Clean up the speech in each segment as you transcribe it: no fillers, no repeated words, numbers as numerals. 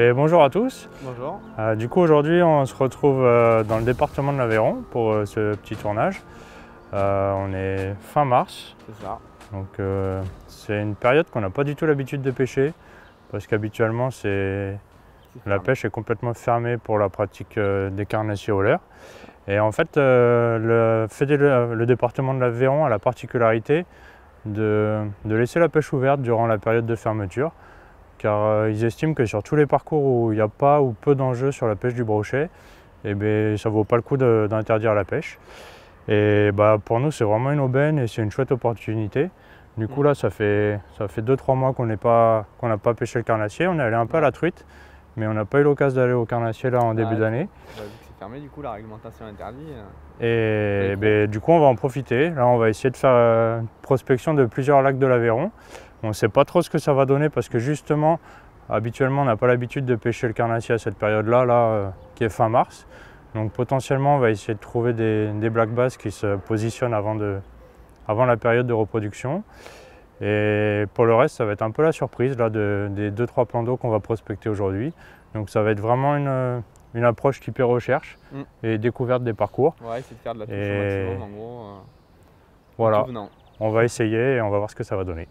Ben, bonjour à tous. Bonjour. Du coup aujourd'hui on se retrouve dans le département de l'Aveyron pour ce petit tournage. On est fin mars. C'est ça. Donc c'est une période qu'on n'a pas du tout l'habitude de pêcher parce qu'habituellement la pêche est complètement fermée pour la pratique des carnassiers au leurre. Et en fait le département de l'Aveyron a la particularité de laisser la pêche ouverte durant la période de fermeture. Car ils estiment que sur tous les parcours où il n'y a pas ou peu d'enjeux sur la pêche du brochet, ça ne vaut pas le coup d'interdire la pêche. Et pour nous c'est vraiment une aubaine et c'est une chouette opportunité. Du coup là ça fait 2-3 mois qu'on n'a pas pêché le carnassier. On est allé un peu à la truite, mais on n'a pas eu l'occasion d'aller au carnassier là en début d'année. Vu que c'est fermé, du coup la réglementation interdit. Et du coup on va en profiter. Là on va essayer de faire une prospection de plusieurs lacs de l'Aveyron. On ne sait pas trop ce que ça va donner parce que justement, habituellement, on n'a pas l'habitude de pêcher le carnassier à cette période-là, qui est fin mars. Donc potentiellement, on va essayer de trouver des black bass qui se positionnent avant la période de reproduction. Et pour le reste, ça va être un peu la surprise là, des 2-3 plans d'eau qu'on va prospecter aujourd'hui. Donc ça va être vraiment une approche typée recherche et découverte des parcours. Ouais, essayer de faire de la touche au maximum, en gros. Voilà, on va essayer et on va voir ce que ça va donner.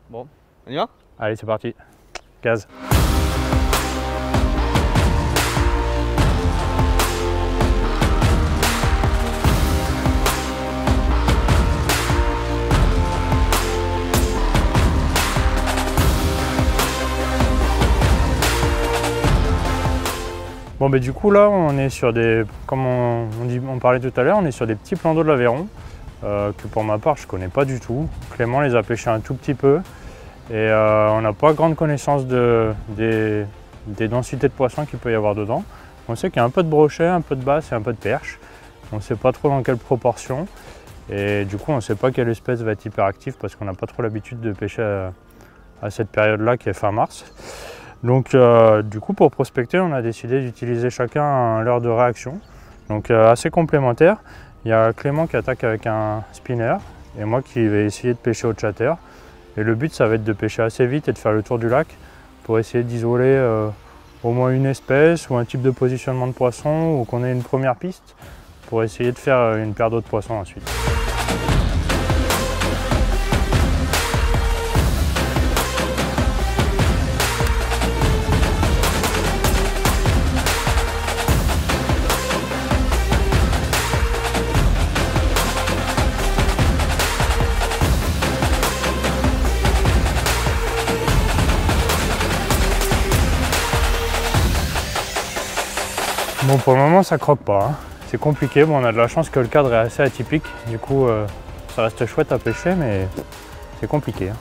Bon, on y va? Allez, c'est parti. Gaz. Bon, du coup là on est sur comme on parlait tout à l'heure, on est sur des petits plans d'eau de l'Aveyron que pour ma part je connais pas du tout. Clément les a pêchés un tout petit peu et on n'a pas grande connaissance des densités de poissons qu'il peut y avoir dedans. On sait qu'il y a un peu de brochet, un peu de basse et un peu de perche. On ne sait pas trop dans quelle proportion et du coup on ne sait pas quelle espèce va être hyperactive parce qu'on n'a pas trop l'habitude de pêcher à cette période là qui est fin mars. Donc du coup pour prospecter on a décidé d'utiliser chacun un leurre de réaction, donc assez complémentaire. Il y a Clément qui attaque avec un spinner et moi qui vais essayer de pêcher au chatter. Et le but ça va être de pêcher assez vite et de faire le tour du lac pour essayer d'isoler au moins une espèce ou un type de positionnement de poisson ou qu'on ait une première piste pour essayer de faire une paire d'autres poissons ensuite. Bon, pour le moment ça croque pas, hein. C'est compliqué, bon, on a de la chance que le cadre est assez atypique, du coup ça reste chouette à pêcher mais c'est compliqué, hein.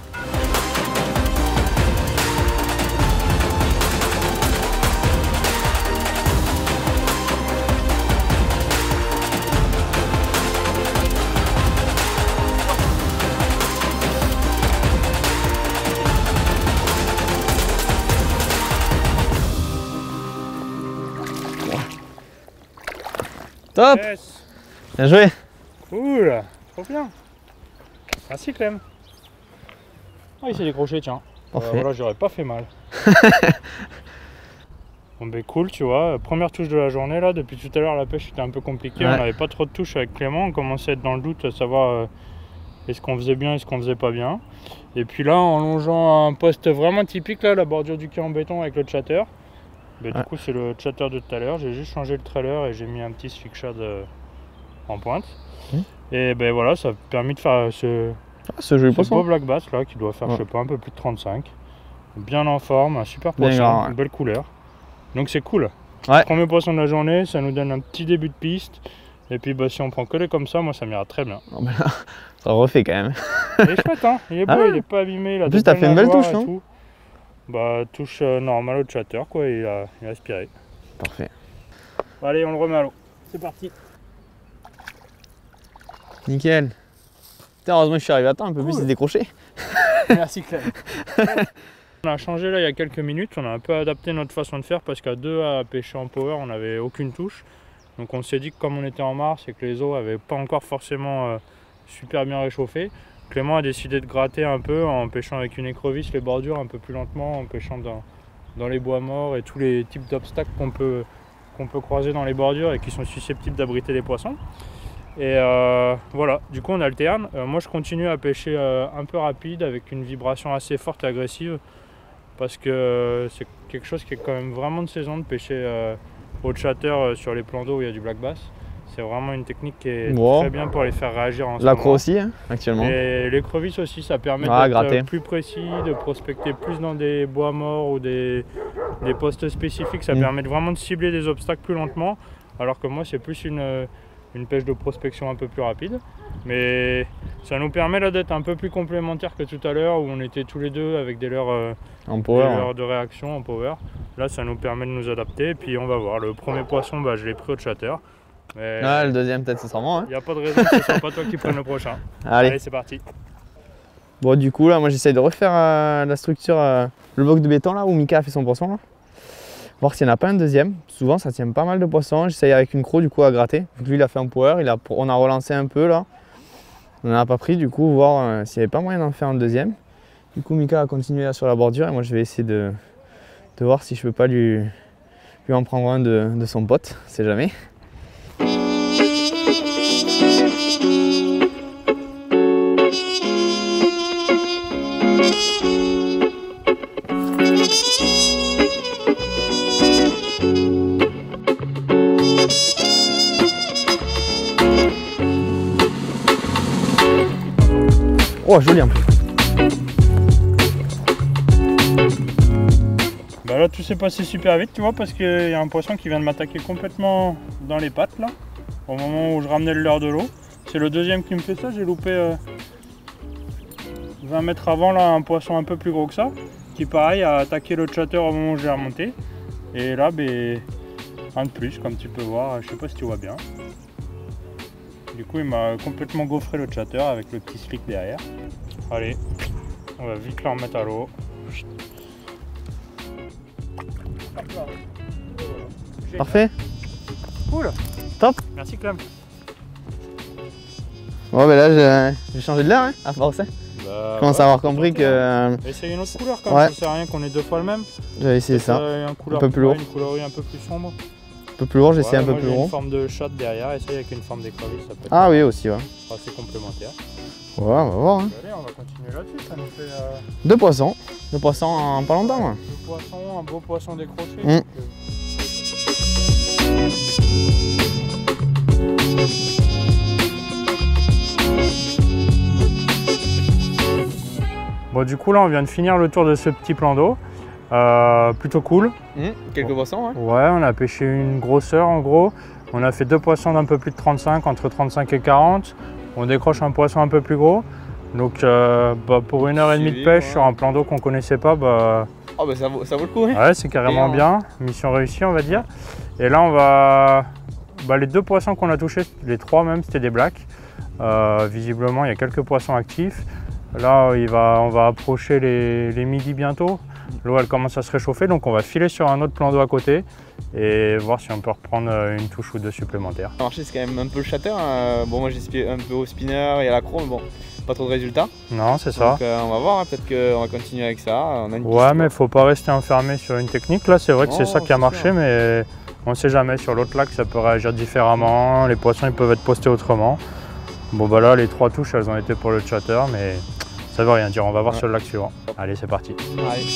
Top! Yes. Bien joué! Cool! Trop bien! Merci Clem! Ah, il s'est décroché, tiens. Voilà, j'aurais pas fait mal. Bon cool, tu vois, première touche de la journée là, depuis tout à l'heure la pêche était un peu compliquée, on n'avait pas trop de touches avec Clément, on commençait à être dans le doute, à savoir est-ce qu'on faisait bien, est-ce qu'on faisait pas bien. Et puis là, en longeant un poste vraiment typique là, la bordure du quai en béton avec le chatter, du coup c'est le chatter de tout à l'heure, j'ai juste changé le trailer et j'ai mis un petit stick shad en pointe. Et voilà, ça a permis de faire ce beau black bass là qui doit faire je sais pas un peu plus de 35. Bien en forme, un super poisson, une belle couleur. Donc c'est cool. Premier poisson de la journée, ça nous donne un petit début de piste. Et puis si on prend que les comme ça, moi ça m'ira très bien. Ça refait quand même. Il est chouette, hein, il est beau, il est pas abîmé. En plus t'as fait une belle touche, non? Touche normale au chatter quoi, il a aspiré. Parfait. Bon, allez, on le remet à l'eau. C'est parti. Nickel. Heureusement que je suis arrivé à temps, un peu plus il s'est décroché. Merci Clem. On a changé là il y a quelques minutes, on a un peu adapté notre façon de faire parce qu'à deux à pêcher en power on n'avait aucune touche. Donc on s'est dit que comme on était en mars et que les eaux n'avaient pas encore forcément super bien réchauffé, Clément a décidé de gratter un peu en pêchant avec une écrevisse les bordures un peu plus lentement, en pêchant dans les bois morts et tous les types d'obstacles qu'on peut croiser dans les bordures et qui sont susceptibles d'abriter des poissons. Et voilà, du coup on alterne. Moi je continue à pêcher un peu rapide avec une vibration assez forte et agressive parce que c'est quelque chose qui est quand même vraiment de saison de pêcher au chatter sur les plans d'eau où il y a du black bass. C'est vraiment une technique qui est très bien pour les faire réagir en ce moment. L'accro aussi, hein, actuellement. Et l'écrevisse aussi, ça permet d'être plus précis, de prospecter plus dans des bois morts ou des postes spécifiques. Ça permet vraiment de cibler des obstacles plus lentement, alors que moi c'est plus une pêche de prospection un peu plus rapide. Mais ça nous permet là d'être un peu plus complémentaires que tout à l'heure où on était tous les deux avec des leurres de réaction en power. Là ça nous permet de nous adapter et puis on va voir. Le premier poisson, je l'ai pris au chatter. Le deuxième peut-être ce sera moi. Il n'y a pas de raison que ce soit pas toi qui prenne le prochain. Allez, c'est parti. Bon du coup là moi j'essaye de refaire la structure, le bloc de béton là où Mika a fait son poisson là. Voir s'il n'y en a pas un deuxième. Souvent ça tient pas mal de poissons. J'essaye avec une croc du coup à gratter. Lui il a fait un power, on a relancé un peu là. On n'en a pas pris du coup, voir s'il n'y avait pas moyen d'en faire un deuxième. Du coup Mika a continué là sur la bordure et moi je vais essayer de voir si je peux pas lui en prendre un de son pote, on sait jamais. Oh joli un peu. Là tout s'est passé super vite tu vois parce qu'il y a un poisson qui vient de m'attaquer complètement dans les pattes là au moment où je ramenais le leurre de l'eau. C'est le deuxième qui me fait ça, j'ai loupé 20 mètres avant là un poisson un peu plus gros que ça qui pareil a attaqué le chatter au moment où j'ai remonté. Et là un de plus comme tu peux voir, je sais pas si tu vois bien. Du coup il m'a complètement gaufré le chatter avec le petit slick derrière. Allez, on va vite le remettre à l'eau. Parfait. Cool. Top. Merci Clem. Bon là j'ai changé de l'air hein, à force. Je commence à avoir compris que... Essayez une autre couleur quand même, ça sert à rien qu'on ait deux fois le même. J'avais essayé ça. Un peu plus lourd. Une coloris un peu plus sombre. Un peu plus lourd, j'ai essayé un peu plus lourd. Une forme de shot derrière, essaye avec une forme d'écrevisse, ça peut être oui aussi ouais. assez complémentaire. Ouais, on va voir. Hein. Allez, on va continuer là-dessus, ça nous fait... Deux poissons en pas longtemps. Deux poissons, un beau poisson décroché. Bon du coup là on vient de finir le tour de ce petit plan d'eau. Plutôt cool. Quelques poissons, ouais. Ouais, on a pêché une grosseur en gros. On a fait deux poissons d'un peu plus de 35, entre 35 et 40. On décroche un poisson un peu plus gros. Donc pour 1h30 de pêche sur un plan d'eau qu'on connaissait pas, ça vaut le coup. Ouais, c'est carrément bien. Mission réussie on va dire. Et là on va... les deux poissons qu'on a touchés, les trois même, c'était des blacks. Visiblement il y a quelques poissons actifs. Là on va approcher les midis bientôt. L'eau elle commence à se réchauffer, donc on va filer sur un autre plan d'eau à côté et voir si on peut reprendre une touche ou deux supplémentaires. Ça marché, c'est quand même un peu le chatter. Bon, moi j'ai un peu au spinner et à l'accro, mais bon, pas trop de résultats. Non, c'est ça. Donc on va voir, hein, peut-être qu'on va continuer avec ça. Ouais, mais faut pas rester enfermé sur une technique. Là, c'est vrai que c'est ça qui a marché, mais on sait jamais. Sur l'autre lac, ça peut réagir différemment. Les poissons, ils peuvent être postés autrement. Bon, là, les trois touches, elles ont été pour le chatter, mais ça veut rien dire. On va voir sur le lac suivant. Allez, c'est parti. Allez.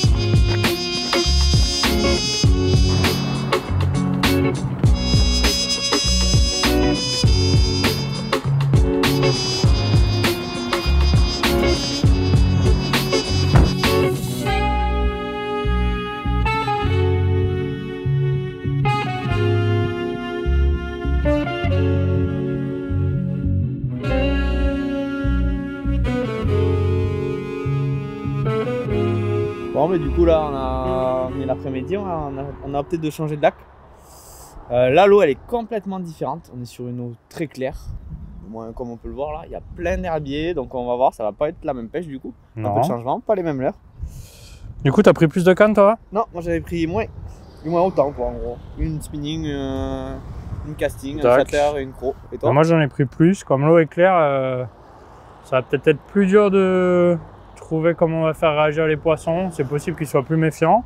Bon, mais du coup là on est l'après-midi, on a opté de changer de lac. Là l'eau elle est complètement différente, on est sur une eau très claire. Comme on peut le voir là, il y a plein d'herbiers, donc on va voir, ça va pas être la même pêche du coup. Non. Un peu de changement, pas les mêmes leurres. Du coup, t'as pris plus de cannes toi? Non, moi j'avais pris moins autant quoi en gros. Une spinning, une casting, un chatter et une croc. Et toi? Moi j'en ai pris plus, comme l'eau est claire, ça va peut-être être plus dur de trouver comment on va faire réagir les poissons. C'est possible qu'ils soient plus méfiants.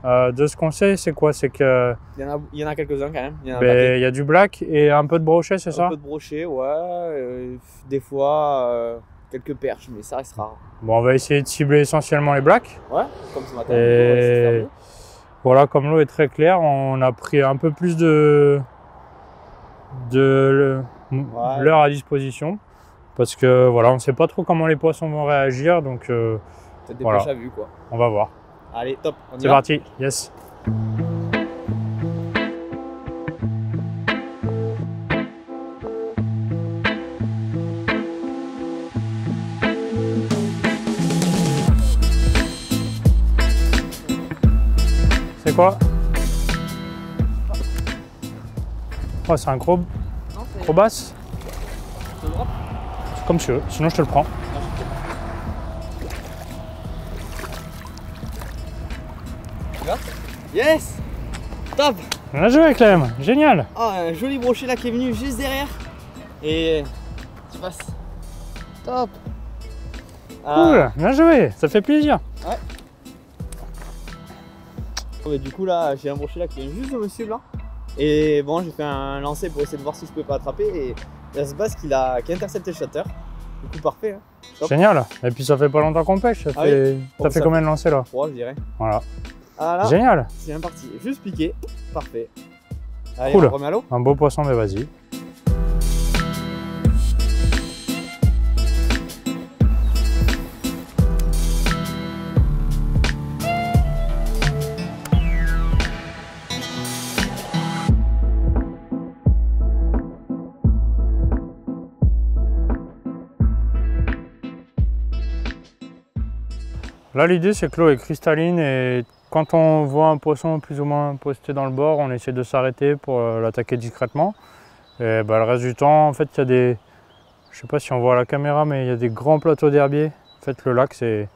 De ce qu'on sait, c'est quoi? C'est que Il y en a quelques-uns quand même. Il y en a un ben, paquet. il y a du black et un peu de brochet, c'est ça? Un peu de brochet, ouais. Des fois, quelques perches, mais ça reste rare. Bon, on va essayer de cibler essentiellement les blacks. Ouais, comme ce matin. Et voilà, comme l'eau est très claire, on a pris un peu plus de l'heure à disposition. Parce que voilà, on ne sait pas trop comment les poissons vont réagir, donc peut-être des pêches à vue, quoi. On va voir. Allez, top, on y va. C'est parti, yes. C'est quoi? Oh, c'est un gros basse? C'est comme tu veux, sinon je te le prends. Yes! Top! Bien joué Clem, génial! Oh, un joli brochet là qui est venu juste derrière. Et tu passes. Top! Cool, bien joué, ça fait plaisir. Ouais. Mais du coup là, j'ai un brochet là qui vient juste de me suivre là. Et bon, j'ai fait un lancer pour essayer de voir si je pouvais pas attraper. Et il y a ce bass qui a intercepté le shutter. Du coup, parfait. Hein. Top. Génial. Et puis ça fait pas longtemps qu'on pêche. Ça fait combien de lancers là? 3, je dirais. Voilà. Ah, là, génial. C'est bien parti. Juste piqué. Parfait. Allez, cool. On remet à l'eau. Un beau poisson, mais vas-y. Là, l'idée, c'est que l'eau est cristalline et quand on voit un poisson plus ou moins posté dans le bord, on essaie de s'arrêter pour l'attaquer discrètement. Et bah, le reste du temps, en fait, il y a des... Je sais pas si on voit à la caméra, mais il y a des grands plateaux d'herbier. En fait, le lac, c'est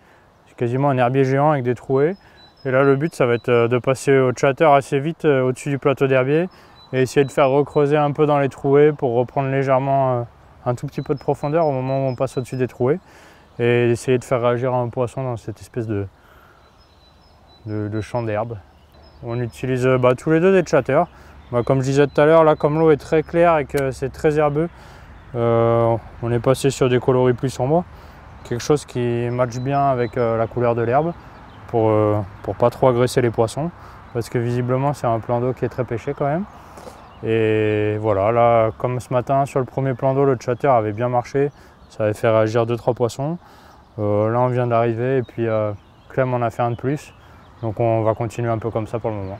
quasiment un herbier géant avec des trouées. Et là, le but, ça va être de passer au chatter assez vite au-dessus du plateau d'herbier et essayer de faire recreuser un peu dans les trouées pour reprendre légèrement un tout petit peu de profondeur au moment où on passe au-dessus des trouées. Et essayer de faire réagir un poisson dans cette espèce de champ d'herbe. On utilise tous les deux des chatters. Comme je disais tout à l'heure, là comme l'eau est très claire et que c'est très herbeux, on est passé sur des coloris plus sombres. Quelque chose qui matche bien avec la couleur de l'herbe pour pas trop agresser les poissons. Parce que visiblement c'est un plan d'eau qui est très pêché quand même. Et voilà, là comme ce matin sur le premier plan d'eau, le chatter avait bien marché. Ça avait fait réagir 2-3 poissons. Là on vient d'arriver et puis Clem en a fait un de plus. Donc on va continuer un peu comme ça pour le moment.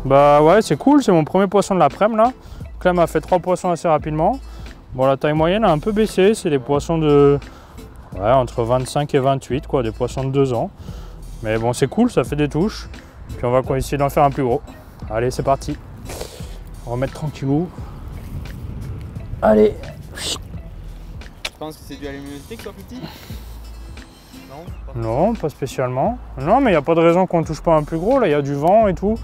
Bah ouais, c'est cool, c'est mon premier poisson de l'après-midi là. Clem a fait 3 poissons assez rapidement. Bon, la taille moyenne a un peu baissé, c'est des poissons de entre 25 et 28 quoi, des poissons de 2 ans. Mais bon, c'est cool, ça fait des touches. Puis on va essayer d'en faire un plus gros. Allez, c'est parti. On va remettre tranquillou. Allez. Je pense que c'est dû à l'humidité que soit petit. Non, pas spécialement. Non, mais il n'y a pas de raison qu'on ne touche pas un plus gros. Là, il y a du vent et tout.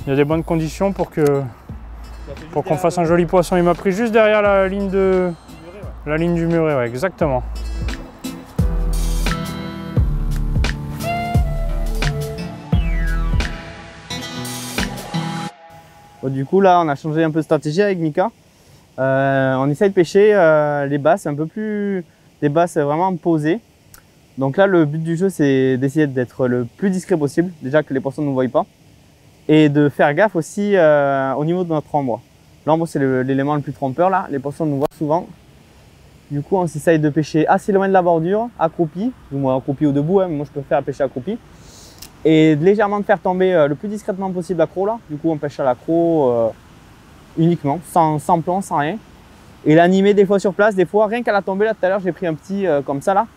Il y a des bonnes conditions pour qu'on fasse un joli poisson. Il m'a pris juste derrière la ligne la ligne du muret, ouais, exactement. Bon, du coup là on a changé un peu de stratégie avec Mika. On essaye de pêcher les basses un peu plus, des basses vraiment posées. Donc là le but du jeu c'est d'essayer d'être le plus discret possible, déjà que les poissons ne nous voient pas. Et de faire gaffe aussi au niveau de notre ombre. L'ombre c'est l'élément le plus trompeur là, les poissons nous voient souvent. Du coup on s'essaye de pêcher assez loin de la bordure, accroupi, du moins accroupi ou debout, hein, mais moi je préfère pêcher accroupi. Et légèrement de faire tomber le plus discrètement possible l'accro là. Du coup on pêche à l'accro uniquement, sans plan, sans rien. Et l'animer des fois sur place, des fois rien qu'à la tombée là tout à l'heure j'ai pris un petit comme ça là.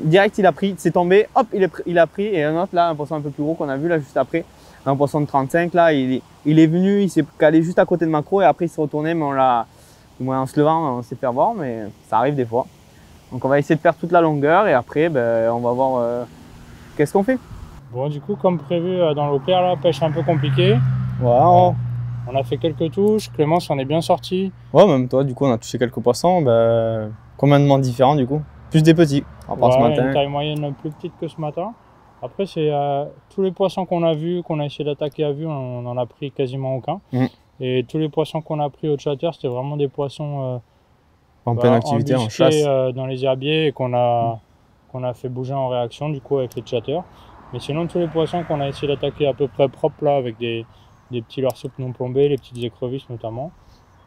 Direct il a pris, c'est tombé, hop il a pris, et un autre là, un poisson un peu plus gros qu'on a vu là juste après, un poisson de 35 là, il est venu, il s'est calé juste à côté de macro et après il s'est retourné, mais en se levant on s'est fait voir, mais ça arrive des fois. Donc on va essayer de faire toute la longueur et après on va voir qu'est-ce qu'on fait. Bon, du coup, comme prévu dans l'opère, la pêche un peu compliquée. Voilà. On a fait quelques touches, Clémence en est bien sorti. Ouais, même toi, du coup, on a touché quelques poissons. Combien de demandes différents, du coup? Plus des petits, à part ce matin. Une taille moyenne plus petite que ce matin. Après, c'est tous les poissons qu'on a vus, qu'on a essayé d'attaquer à vue, on n'en a pris quasiment aucun. Et tous les poissons qu'on a pris au chatter, c'était vraiment des poissons en pleine activité, en chasse. Dans les herbiers et qu'on a fait bouger en réaction, du coup, avec les chatters. Mais sinon, tous les poissons qu'on a essayé d'attaquer à peu près propres, là, avec des petits leurres soupes non plombés, les petites écrevisses notamment,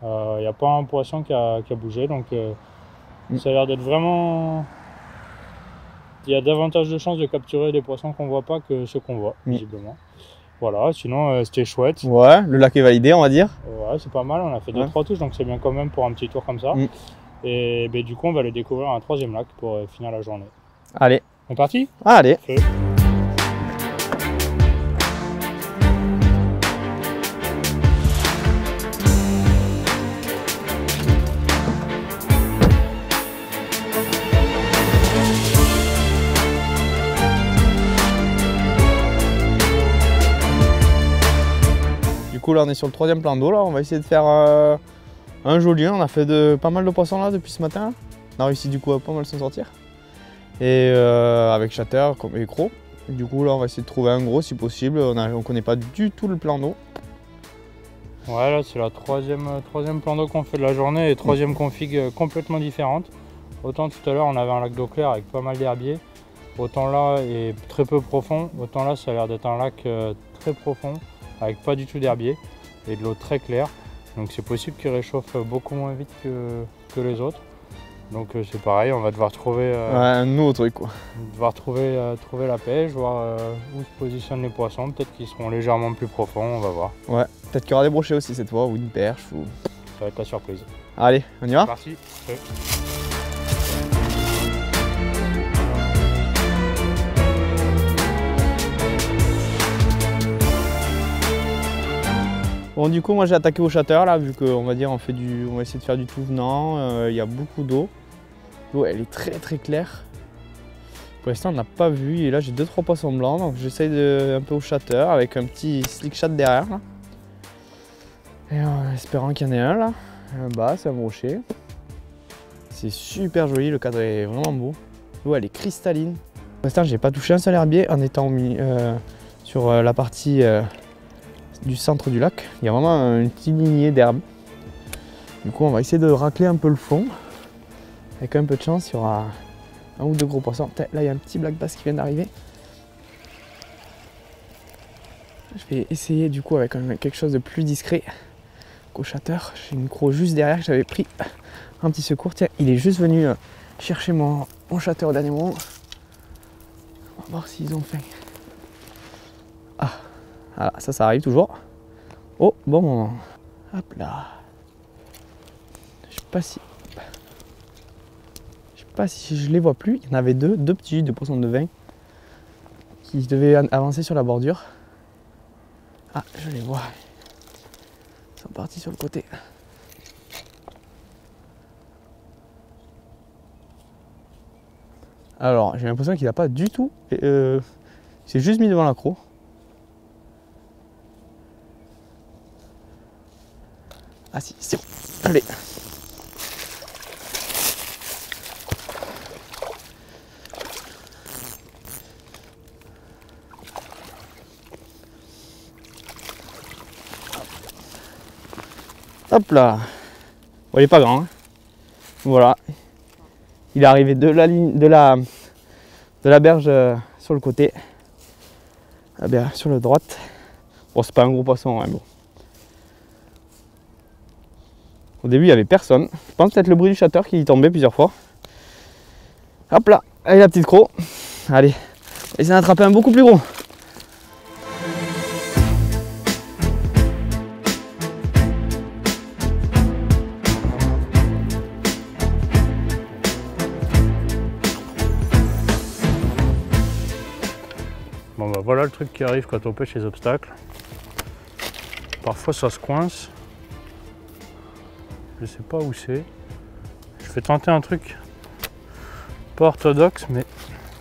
il n'y a pas un poisson qui a bougé. Donc, ça a l'air d'être vraiment... Il y a davantage de chances de capturer des poissons qu'on ne voit pas que ceux qu'on voit, visiblement. Voilà, sinon, c'était chouette. Ouais, le lac est validé, on va dire. Ouais, c'est pas mal. On a fait 2-3 touches, donc c'est bien quand même pour un petit tour comme ça. Et du coup, on va aller découvrir un 3e lac pour finir la journée. Allez. On est parti? Allez. Okay. Du coup, là, on est sur le 3e plan d'eau. Là, on va essayer de faire un joli. On a fait pas mal de poissons là depuis ce matin. On a réussi du coup à pas mal s'en sortir. Et avec chatter et croc. Du coup, là, on va essayer de trouver un gros si possible. On connaît pas du tout le plan d'eau. Ouais, là, c'est la troisième plan d'eau qu'on fait de la journée et 3e config complètement différente. Autant tout à l'heure, on avait un lac d'eau claire avec pas mal d'herbiers. Autant là, est très peu profond. Autant là, ça a l'air d'être un lac très profond avec pas du tout d'herbier et de l'eau très claire. Donc c'est possible qu'il réchauffe beaucoup moins vite que les autres. Donc c'est pareil, on va devoir trouver un nouveau truc quoi. Trouver la pêche, voir où se positionnent les poissons. Peut-être qu'ils seront légèrement plus profonds, on va voir. Ouais, peut-être qu'il y aura des brochets aussi cette fois, ou une perche. Ou... Ça va être la surprise. Allez, on y va? C'est parti. Ouais. Bon, du coup, moi j'ai attaqué au chatter là, vu qu'on va dire on va essayer de faire du tout venant. Il y a beaucoup d'eau. L'eau elle est très très claire. Pour l'instant on n'a pas vu. Et là j'ai 2-3 poissons blancs, donc j'essaye un peu au chatter avec un petit slick shot derrière là. Et en espérant qu'il y en ait un là. Bah c'est un brochet. C'est super joli, le cadre est vraiment beau. L'eau elle est cristalline. Pour l'instant j'ai pas touché un seul herbier en étant sur la partie du centre du lac. Il y a vraiment une petite lignée d'herbes. Du coup on va essayer de racler un peu le fond. Avec un peu de chance, il y aura un ou deux gros poissons. Là il y a un petit black bass qui vient d'arriver. Je vais essayer du coup avec quelque chose de plus discret qu'au chatter. J'ai une croc juste derrière que j'avais pris un petit secours. Tiens, il est juste venu chercher mon chatter au dernier moment. On va voir s'ils ont faim. Ah, voilà, ça arrive toujours. Oh, bon moment. Hop là. Je sais pas si je les vois plus. Il y en avait deux petits, deux poissons de vin qui devaient avancer sur la bordure. Ah, je les vois. Ils sont partis sur le côté. Alors, j'ai l'impression qu'il n'a pas du tout. Il s'est juste mis devant l'accro. Ah si, c'est bon. Allez. Hop là. Bon, il est pas grand. Hein. Voilà. Il est arrivé de la ligne de la berge sur le côté. Ah bien, sur la droite. Bon, c'est pas un gros poisson, hein, bon. Au début, il n'y avait personne. Je pense peut-être le bruit du chatter qui tombait plusieurs fois. Hop là, allez la petite croc. Allez, on va essayer d'en attraper un beaucoup plus gros. Bon bah voilà le truc qui arrive quand on pêche les obstacles. Parfois ça se coince. Je sais pas où c'est. Je vais tenter un truc Pas orthodoxe, mais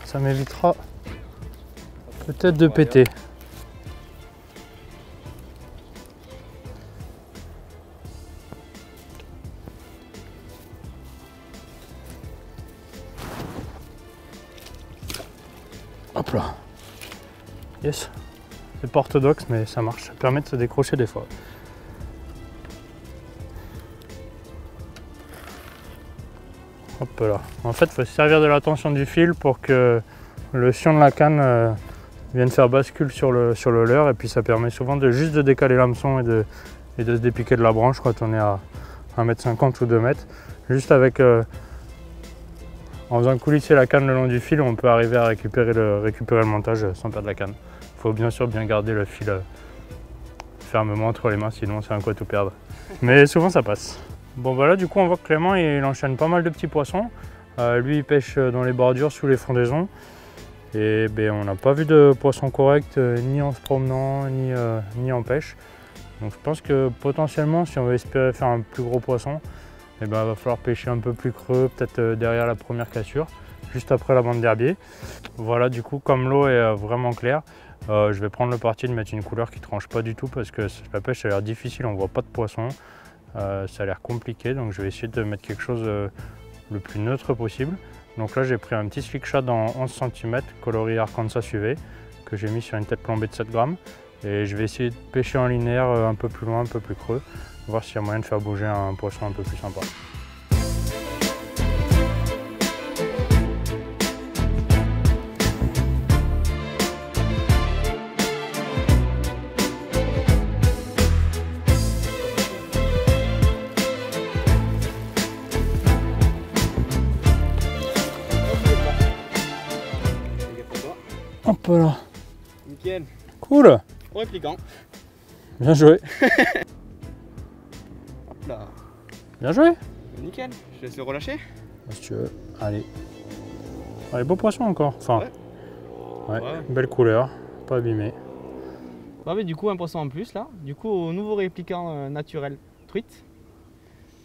ça m'évitera peut-être de péter. Hop là. Yes. C'est pas orthodoxe, mais ça marche. Ça permet de se décrocher des fois. Hop là. En fait, il faut se servir de la tension du fil pour que le sion de la canne vienne faire bascule sur le leurre. Et puis ça permet souvent de juste de décaler l'hameçon et de se dépiquer de la branche quand on est à 1,50 m ou 2 m. Juste avec... en faisant coulisser la canne le long du fil, on peut arriver à récupérer le montage sans perdre la canne. Il faut bien sûr bien garder le fil fermement entre les mains, sinon c'est un coup à tout perdre. Mais souvent ça passe. Bon bah là du coup on voit que Clément il enchaîne pas mal de petits poissons. Lui il pêche dans les bordures sous les fondaisons. Et ben, on n'a pas vu de poisson correct ni en se promenant ni en pêche. Donc je pense que potentiellement si on veut espérer faire un plus gros poisson, il va falloir pêcher un peu plus creux, peut-être derrière la première cassure, juste après la bande d'herbier. Voilà, du coup, comme l'eau est vraiment claire, je vais prendre le parti de mettre une couleur qui ne tranche pas du tout parce que la pêche a l'air difficile, on ne voit pas de poisson, ça a l'air compliqué, donc je vais essayer de mettre quelque chose le plus neutre possible. Donc là, j'ai pris un petit slick shad en 11 cm, coloris Arkansas UV, que j'ai mis sur une tête plombée de 7 grammes. Et je vais essayer de pêcher en linéaire un peu plus loin, un peu plus creux, voir s'il y a moyen de faire bouger un poisson un peu plus sympa. Hop là. Nickel. Cool. Répliquant. Bien joué. Hop là. Bien joué. Nickel. Je laisse le relâcher. Si tu veux. Allez. Allez, beau poisson encore. Enfin, ouais. Belle couleur. Pas abîmé. Bah mais du coup un poisson en plus là. Du coup au nouveau répliquant naturel truite.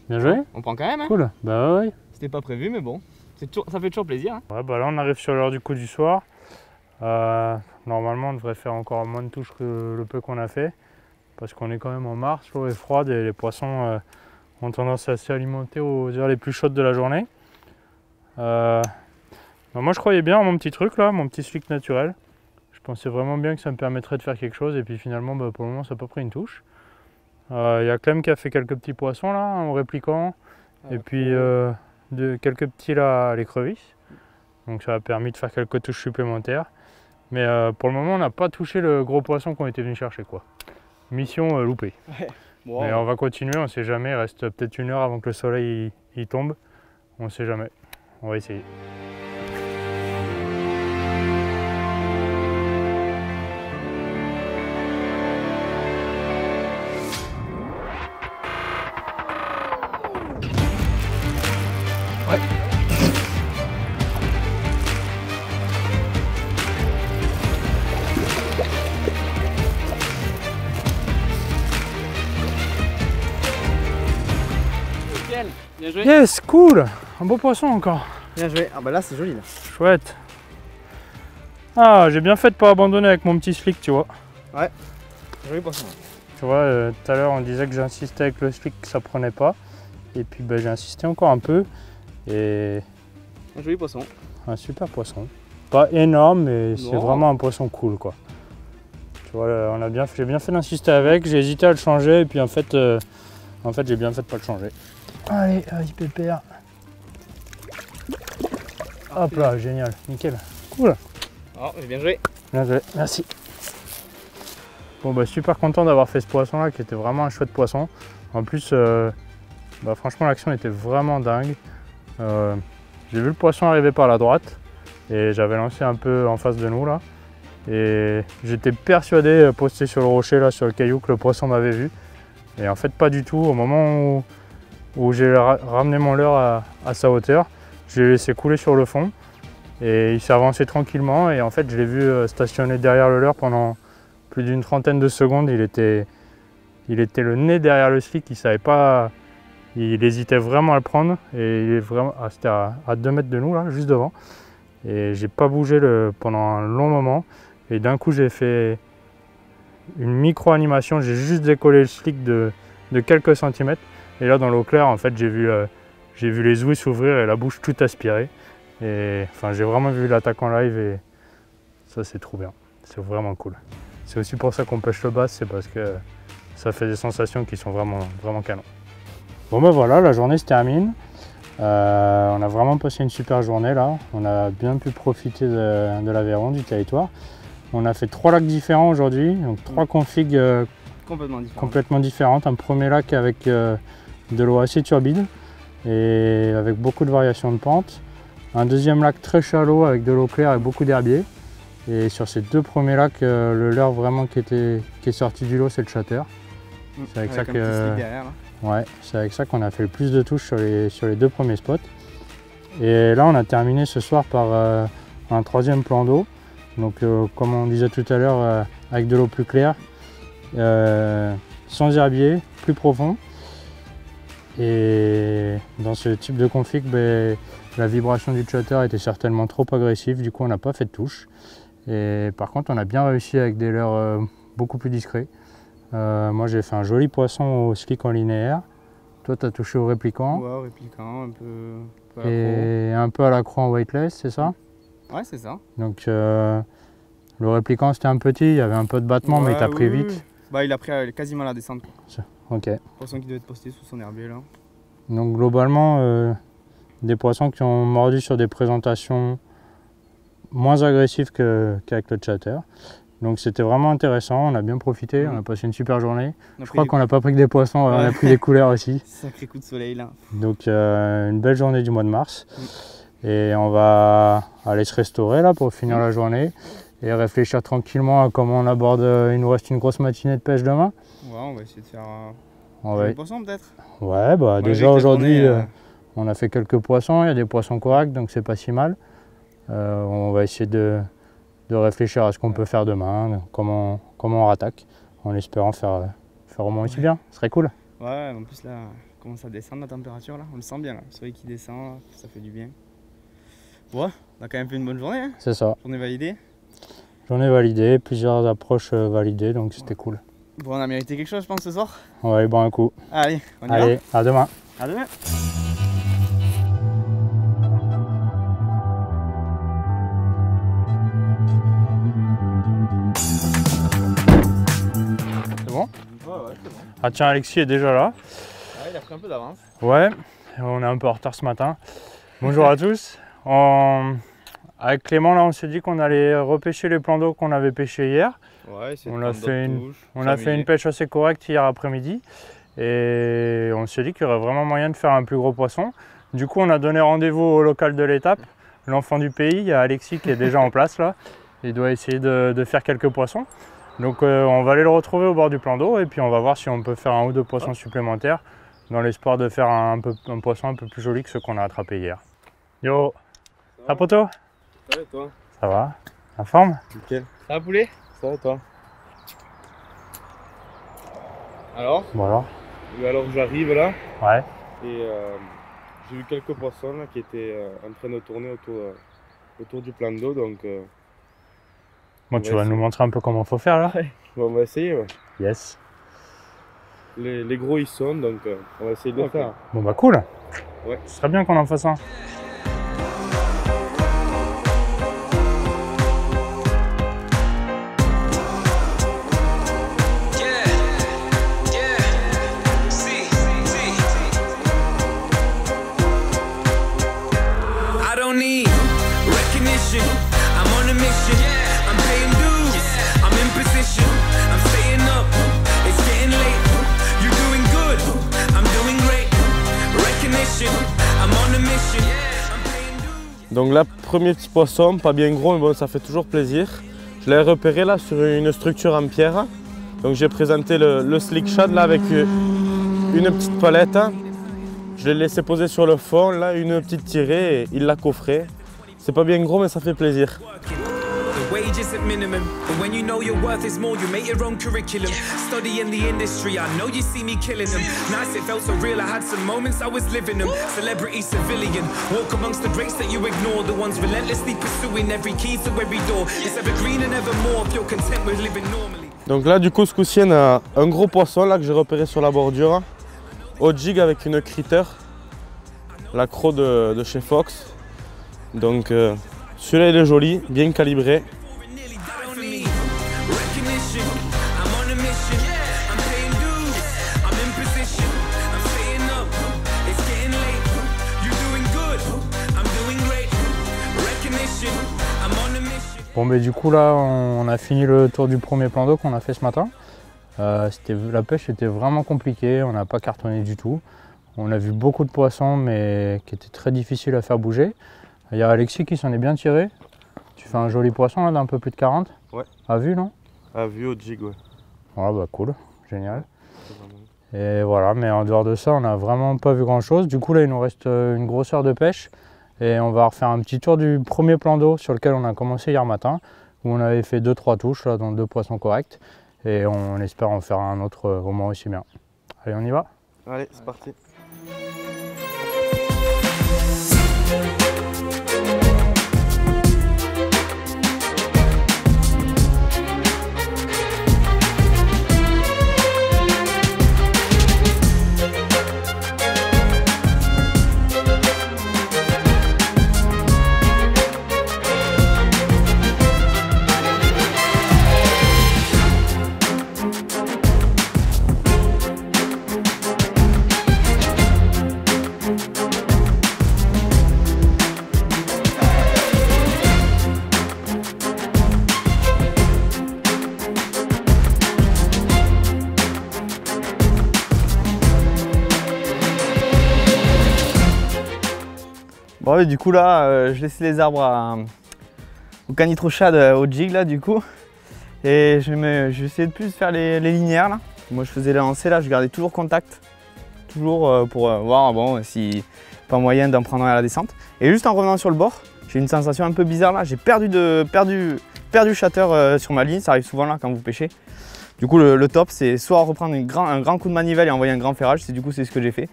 Bien joué. On prend quand même. Hein. Cool. Bah ouais. C'était pas prévu mais bon. Ça fait toujours plaisir. Hein. Ouais, bah là on arrive sur l'heure du coup du soir. Normalement on devrait faire encore moins de touches que le peu qu'on a fait parce qu'on est quand même en mars, l'eau est froide et les poissons ont tendance à s'alimenter aux heures les plus chaudes de la journée. Moi je croyais bien en mon petit truc là, mon petit slick naturel. Je pensais vraiment bien que ça me permettrait de faire quelque chose et puis finalement pour le moment ça n'a pas pris une touche. Il y a Clem qui a fait quelques petits poissons là en répliquant et puis quelques petits là à l'écrevisse. Donc ça a permis de faire quelques touches supplémentaires. Mais pour le moment, on n'a pas touché le gros poisson qu'on était venu chercher, quoi. Mission loupée. Ouais. Wow. Mais on va continuer, on ne sait jamais. Il reste peut-être 1 heure avant que le soleil il tombe. On ne sait jamais. On va essayer. Ouais. Bien joué. Yes, cool. Un beau poisson encore. Bien joué. Ah bah là c'est joli là. Chouette. Ah, j'ai bien fait de pas abandonner avec mon petit slick, tu vois. Ouais. Joli poisson. Tu vois, tout à l'heure on disait que j'insistais avec le slick, que ça prenait pas. Et puis j'ai insisté encore un peu. Et... un joli poisson. Un super poisson. Pas énorme, mais c'est vraiment un poisson cool, quoi. Tu vois, j'ai bien fait d'insister avec, j'ai hésité à le changer, et puis en fait j'ai bien fait de pas le changer. Allez, vas-y pépère. Hop là, génial, nickel. Cool. Oh, j'ai bien joué. Bien joué, merci. Bon bah super content d'avoir fait ce poisson là qui était vraiment un chouette poisson. En plus, franchement l'action était vraiment dingue. J'ai vu le poisson arriver par la droite et j'avais lancé un peu en face de nous là. Et j'étais persuadé, posté sur le rocher là, sur le caillou, que le poisson m'avait vu. Et en fait pas du tout. Au moment où j'ai ramené mon leurre à sa hauteur, je l'ai laissé couler sur le fond. Et il s'est avancé tranquillement et en fait je l'ai vu stationner derrière le leurre pendant plus d'une trentaine de secondes. Il était le nez derrière le slick, il il hésitait vraiment à le prendre et il est vraiment, c'était à 2 mètres de nous là, juste devant. Et j'ai pas bougé pendant un long moment. Et d'un coup j'ai fait une micro-animation, j'ai juste décollé le slick de quelques centimètres. Et là dans l'eau claire en fait j'ai vu les ouïes s'ouvrir et la bouche tout aspirer. Et enfin j'ai vraiment vu l'attaque en live et ça c'est trop bien, c'est vraiment cool. C'est aussi pour ça qu'on pêche le bass, c'est parce que ça fait des sensations qui sont vraiment, vraiment canon. Bon ben voilà, la journée se termine. On a vraiment passé une super journée là. On a bien pu profiter de l'Aveyron, du territoire. On a fait 3 lacs différents aujourd'hui, donc 3 configs complètement différentes. Un premier lac avec de l'eau assez turbide et avec beaucoup de variations de pente. Un deuxième lac très shallow avec de l'eau claire et beaucoup d'herbiers. Et sur ces 2 premiers lacs, le leurre vraiment qui est sorti du lot, c'est le chatter. C'est avec, ça que, derrière, ouais, c'est avec ça qu'on a fait le plus de touches sur les 2 premiers spots. Et là, on a terminé ce soir par un 3e plan d'eau. Donc, comme on disait tout à l'heure, avec de l'eau plus claire, sans herbier, plus profond. Et dans ce type de config, la vibration du chatter était certainement trop agressive. Du coup, on n'a pas fait de touche. Et par contre, on a bien réussi avec des leurres beaucoup plus discrets. Moi, j'ai fait un joli poisson au slick en linéaire. Toi, tu as touché au répliquant. Ouais, au répliquant, un peu à la et un peu à la croix en weightless, c'est ça? Ouais, c'est ça. Donc, le répliquant, c'était un petit, il y avait un peu de battement, mais il t'a pris vite. Bah, il a pris quasiment la descente. Ok. Poisson qui devait être posté sous son herbier, là. Donc, globalement, des poissons qui ont mordu sur des présentations moins agressif qu'avec le chatter. Donc c'était vraiment intéressant, on a bien profité, on a passé une super journée. Je crois qu'on n'a pas pris que des poissons, on a pris des couleurs aussi. Sacré coup de soleil là. Donc une belle journée du mois de mars. Et on va aller se restaurer là pour finir la journée et réfléchir tranquillement à comment on aborde, il nous reste une grosse matinée de pêche demain. Ouais, on va essayer de faire des poissons peut-être. Ouais, bah déjà aujourd'hui on a fait quelques poissons, il y a des poissons corrects donc c'est pas si mal. On va essayer de réfléchir à ce qu'on peut faire demain, comment on rattaque, en espérant faire au moins aussi bien. Ce serait cool. Ouais, en plus là, commence à descendre la température là, on le sent bien là. Le soleil qui descend, ça fait du bien. Ouais, on a quand même fait une bonne journée. Hein. C'est ça. Journée validée. Journée validée, plusieurs approches validées, donc c'était cool. Bon, on a mérité quelque chose, je pense, ce soir. Ouais, bon un coup. Allez, on y va. Allez, à demain. À demain. C'est bon? Ouais, c'est bon. Ah tiens, Alexis est déjà là. Ouais, il a pris un peu d'avance. Ouais, on est un peu en retard ce matin. Bonjour à tous. Avec Clément, là, on s'est dit qu'on allait repêcher les plans d'eau qu'on avait pêchés hier. Ouais, on a fait une pêche assez correcte hier après-midi. Et on s'est dit qu'il y aurait vraiment moyen de faire un plus gros poisson. Du coup, on a donné rendez-vous au local de l'étape, l'enfant du pays. Il y a Alexis qui est déjà en place là. Il doit essayer de faire quelques poissons. Donc on va aller le retrouver au bord du plan d'eau et puis on va voir si on peut faire 1 ou 2 poissons supplémentaires dans l'espoir de faire un poisson un peu plus joli que ceux qu'on a attrapés hier. Yo, ça va poto? Ça va et toi? Ça va? En forme? Nickel. Ça va poulet? Ça va et toi? Alors? Bon alors? Alors j'arrive là. Ouais. Et j'ai vu quelques poissons là, qui étaient en train de tourner autour du plan d'eau, donc... Bon, tu vas nous montrer un peu comment faut faire là? Ouais. Bon, on va essayer, ouais. Yes. Les gros ils sont, donc on va essayer de le faire. Bon bah cool. Ouais. Ce serait bien qu'on en fasse un. Donc là, premier petit poisson, pas bien gros, mais bon, ça fait toujours plaisir. Je l'ai repéré là sur une structure en pierre. Donc j'ai présenté le slick shad là avec une petite palette. Je l'ai laissé poser sur le fond, là une petite tirée et il l'a coffré. C'est pas bien gros mais ça fait plaisir. The wage isn't minimum, but when you know your worth is more, you make your own curriculum. Studying the industry, I know you see me killing them. Nice, it felt so real, I had some moments I was living them. Celebrity, civilian, walk amongst the greats that you ignore, the ones relentlessly pursuing every key to every door. It's evergreen and evermore if you're content with living normally. Donc là du coup ce coup-ci on a un gros poisson là que j'ai repéré sur la bordure. Au jig avec une critter. L'accro de chez Fox. Donc celui-là il est joli, bien calibré. Bon mais du coup là on a fini le tour du premier plan d'eau qu'on a fait ce matin. La pêche était vraiment compliquée, on n'a pas cartonné du tout. On a vu beaucoup de poissons mais qui étaient très difficiles à faire bouger. Il y a Alexis qui s'en est bien tiré. Tu fais un joli poisson là d'un peu plus de 40. Ouais. À vue non? À vue au jig ouais. Voilà bah cool, génial. Et voilà, mais en dehors de ça on n'a vraiment pas vu grand chose. Du coup là il nous reste une grosse heure de pêche. Et on va refaire un petit tour du premier plan d'eau sur lequel on a commencé hier matin, où on avait fait 2-3 touches, là, dont 2 poissons corrects. Et on espère en faire un autre au moins aussi bien. Allez, on y va? Allez, c'est parti. Bon, et du coup là, je laisse les arbres au canitrochade au jig là du coup. Et je vais essayer de plus faire les linéaires là. Moi je faisais les lancers là, je gardais toujours contact. Toujours pour voir bon, si pas moyen d'en prendre un à la descente. Et juste en revenant sur le bord, j'ai une sensation un peu bizarre là. J'ai perdu shatter sur ma ligne, ça arrive souvent là quand vous pêchez. Du coup le top c'est soit reprendre un grand coup de manivelle et envoyer un grand ferrage, du coup c'est ce que j'ai fait.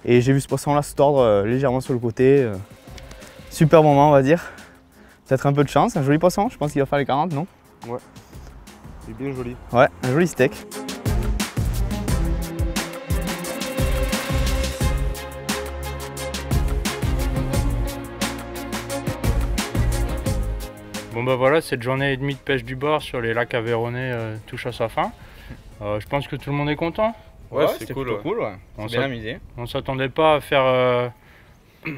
Et j'ai vu ce poisson là se tordre légèrement sur le côté. Super moment on va dire. Peut-être un peu de chance, un joli poisson, je pense qu'il va faire les 40 non? Ouais, il est bien joli. Ouais, un joli steak. Bon bah voilà, cette journée et demie de pêche du bord sur les lacs Aveyronais touche à sa fin. Je pense que tout le monde est content. Ouais, c'est cool. Ouais. On s'est bien amusé. On s'attendait pas à faire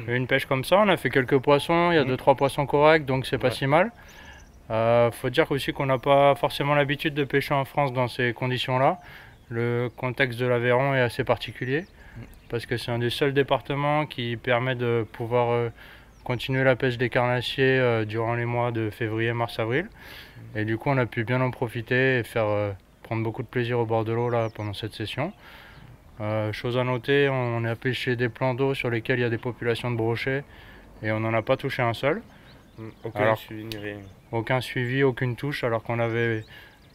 une pêche comme ça. On a fait quelques poissons, il y a 2-3 poissons corrects, donc c'est pas si mal. Faut dire aussi qu'on n'a pas forcément l'habitude de pêcher en France dans ces conditions-là. Le contexte de l'Aveyron est assez particulier parce que c'est un des seuls départements qui permet de pouvoir continuer la pêche des carnassiers durant les mois de février, mars, avril. Et du coup, on a pu bien en profiter et prendre beaucoup de plaisir au bord de l'eau là pendant cette session. Chose à noter, on a pêché des plans d'eau sur lesquels il y a des populations de brochets et on n'en a pas touché un seul. Aucun suivi ni rien. Aucun suivi, aucune touche, alors qu'on avait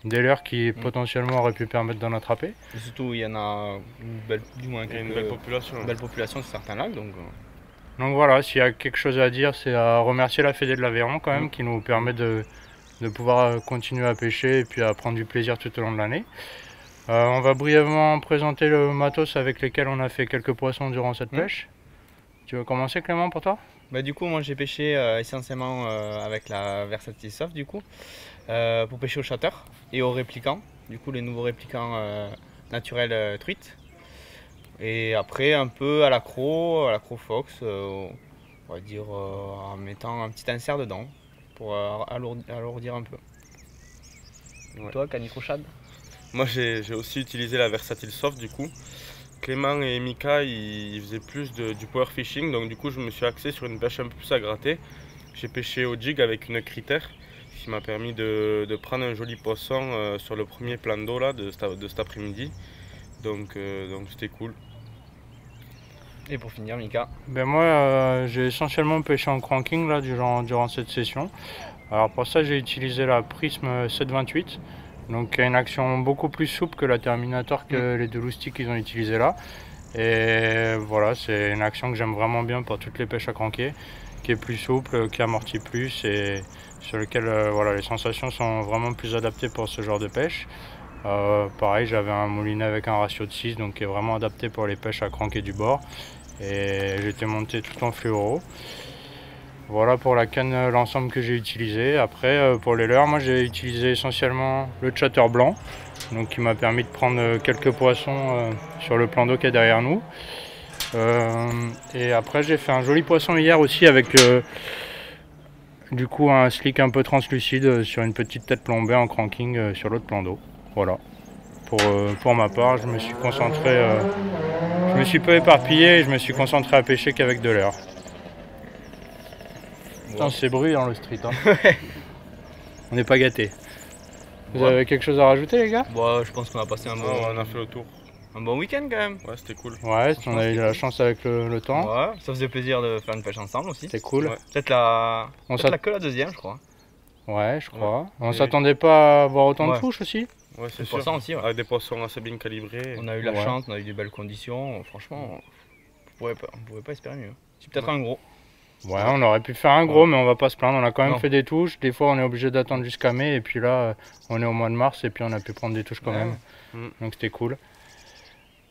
des leurres qui potentiellement auraient pu permettre d'en attraper. Et surtout, il y en a une belle, du moins une belle population. Belle population sur certains lacs. Donc voilà, s'il y a quelque chose à dire, c'est à remercier la Fédé de l'Aveyron quand même, qui nous permet de pouvoir continuer à pêcher et puis à prendre du plaisir tout au long de l'année. On va brièvement présenter le matos avec lequel on a fait quelques poissons durant cette pêche. Tu veux commencer Clément pour toi? Bah, du coup moi j'ai pêché essentiellement avec la Versatile Soft du coup pour pêcher au shatter et au répliquant, du coup les nouveaux répliquants naturels truites. Et après un peu à l'accro Fox, on va dire en mettant un petit insert dedans pour alourdir un peu. Ouais. Toi canitrochade? Moi j'ai aussi utilisé la Versatile Soft du coup. Clément et Mika ils faisaient plus du power fishing, donc du coup je me suis axé sur une pêche un peu plus à gratter. J'ai pêché au jig avec une critter, ce qui m'a permis de prendre un joli poisson sur le premier plan d'eau là de cet après-midi. Donc c'était cool. Et pour finir, Mika? Ben moi, j'ai essentiellement pêché en cranking là, durant cette session. Alors pour ça, j'ai utilisé la Prism 728. Donc il y a une action beaucoup plus souple que la Terminator que les deux loustiques qu'ils ont utilisé là. Et voilà, c'est une action que j'aime vraiment bien pour toutes les pêches à cranquer, qui est plus souple, qui amortit plus et sur lequel voilà, les sensations sont vraiment plus adaptées pour ce genre de pêche. Pareil, j'avais un moulinet avec un ratio de 6, donc qui est vraiment adapté pour les pêches à cranquer du bord. Et j'étais monté tout en fluoro. Voilà pour la canne, l'ensemble que j'ai utilisé. Après, pour les leurres, moi j'ai utilisé essentiellement le chatter blanc, donc qui m'a permis de prendre quelques poissons sur le plan d'eau qui est derrière nous. Et après, j'ai fait un joli poisson hier aussi avec du coup un slick un peu translucide sur une petite tête plombée en cranking sur l'autre plan d'eau. Voilà. Pour ma part, je me suis concentré, je me suis peu éparpillé et je me suis concentré à pêcher qu'avec de leurre. Putain, c'est bruyant le street. Hein. On n'est pas gâtés. Vous avez quelque chose à rajouter, les gars? Bon, je pense qu'on a passé On a fait le tour. un bon week-end quand même. Ouais, c'était cool. Ouais, on a eu de la chance avec le temps. Ouais, ça faisait plaisir de faire une pêche ensemble aussi. C'était cool. Ouais. Peut-être que la deuxième, je crois. Ouais, je crois. On Et- s'attendait pas à avoir autant de Ouais. touches aussi. Ouais, c'est Le sûr. poisson aussi, ouais. Avec des poissons assez bien calibrés. On a eu la Ouais. chance, on a eu des belles conditions. Franchement, on pouvait pas espérer mieux. C'est peut-être un gros. Ouais, on aurait pu faire un gros, mais on va pas se plaindre. On a quand même Non. fait des touches. Des fois, on est obligé d'attendre jusqu'à mai. Et puis là, on est au mois de mars et puis on a pu prendre des touches quand Ouais. même. Mm. Donc c'était cool.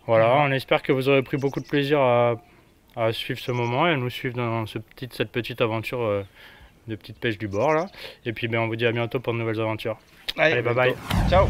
Voilà, on espère que vous aurez pris beaucoup de plaisir à suivre ce moment et à nous suivre dans cette petite aventure de petite pêche du bord là. Et puis ben, on vous dit à bientôt pour de nouvelles aventures. Allez, bye bye. Ciao.